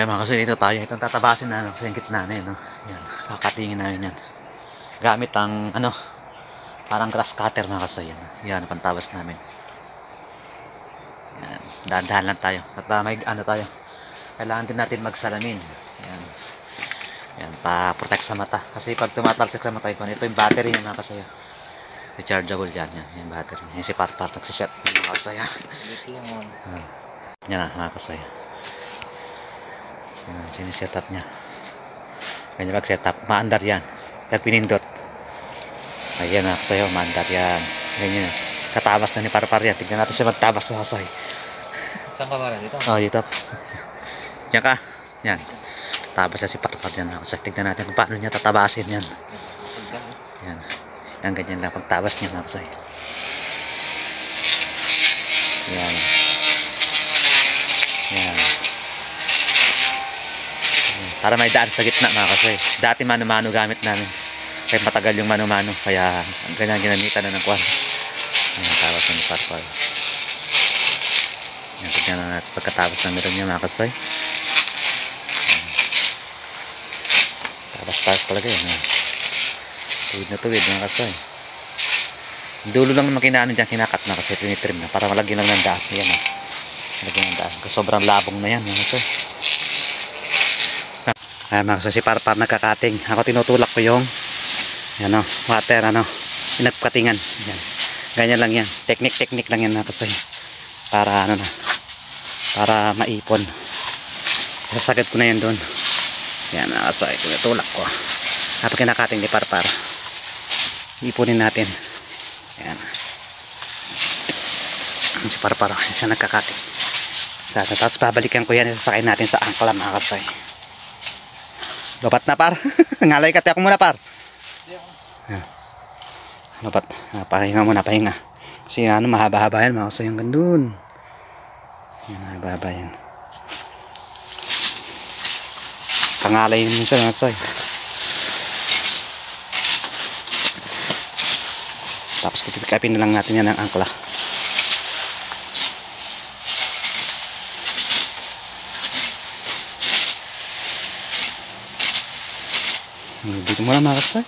Kaya mga kasi dito tayo, itong tatabasin namin kasi yung gitna na yun, no? Yan, kakatingin namin yan. Gamit ang, ano, parang grass cutter mga kasi yan. Yan, pantabas namin. Yan, dahan-dahan lang tayo. At may, ano tayo, kailangan din natin magsalamin. Yan, yan, pa-protect sa mata. Kasi pag tumatalsik sa mata, ito yung battery niya mga kasaya. Rechargeable yan, yan, yung battery. Yan si Parpar, nagsiset mga kasaya. Yan na, mga kasaya. Yan, siniset up niya. Kanya mag-set up, maandar yan. Pag pinindot. Ayan na, sa'yo, maandar yan. Ganyan yan. Katabas na ni Parpar yan. Tignan natin siya magtabas sa kasoy. Saan ka ba dito? Oh, dito. Yan ka. Yan. Tabas na si Parpar yan. So, tignan natin kung paano niya tatabasin yan. Yan. Yan, ganyan lang. Pagtabas niya mga kasoy. Yan. Yan. Para may daan sa gitna mga kasoy. Dati mano-mano gamit namin. Kaya matagal yung mano-mano. Kaya ganyan ginamitan na ng kwan. Ayan, tapos na ni Parpar. Ayan, tignan na natin pagkatapos ng meron niya mga kasoy. Tapos talaga yun. Tuwid na tuwid mga kasoy. Dulo lang naman kinaano dyan, kinakat na kasi tinitrim na. Para malagyan lang ng daan. Ayan o. Malagyan ng daan. Sobrang labong na yan mga kasoy. Ayan mga kasoy, si Parpar nagkakating. Ako tinutulak ko yung yan o, water ano. Pinagkatingan. Ayan. Ganyan lang yan. Technique lang yan mga kasoy. Para ano na. Para maipon. Sasagad ko na yan doon. Yan mga kasoy. Tinutulak ko. Kapag kinakating ni Parpar. Ipunin natin. Yan. Si Parpar. Siya nagkakating. Tapos babalikan ko yan. Sasakay natin sa angkla mga kasoy. Lobat na Par. Ngalay kati ako muna Par. Yan. Dapat pahinga muna, pahinga. Kasi ano, mahaba-haba yan mga kasoy hanggang dun. Yan, mahaba-haba yan. Pangalay yun minsan mga kasoy. Tapos kapin na lang natin yan ng angkla. Dito muna mga kasoy.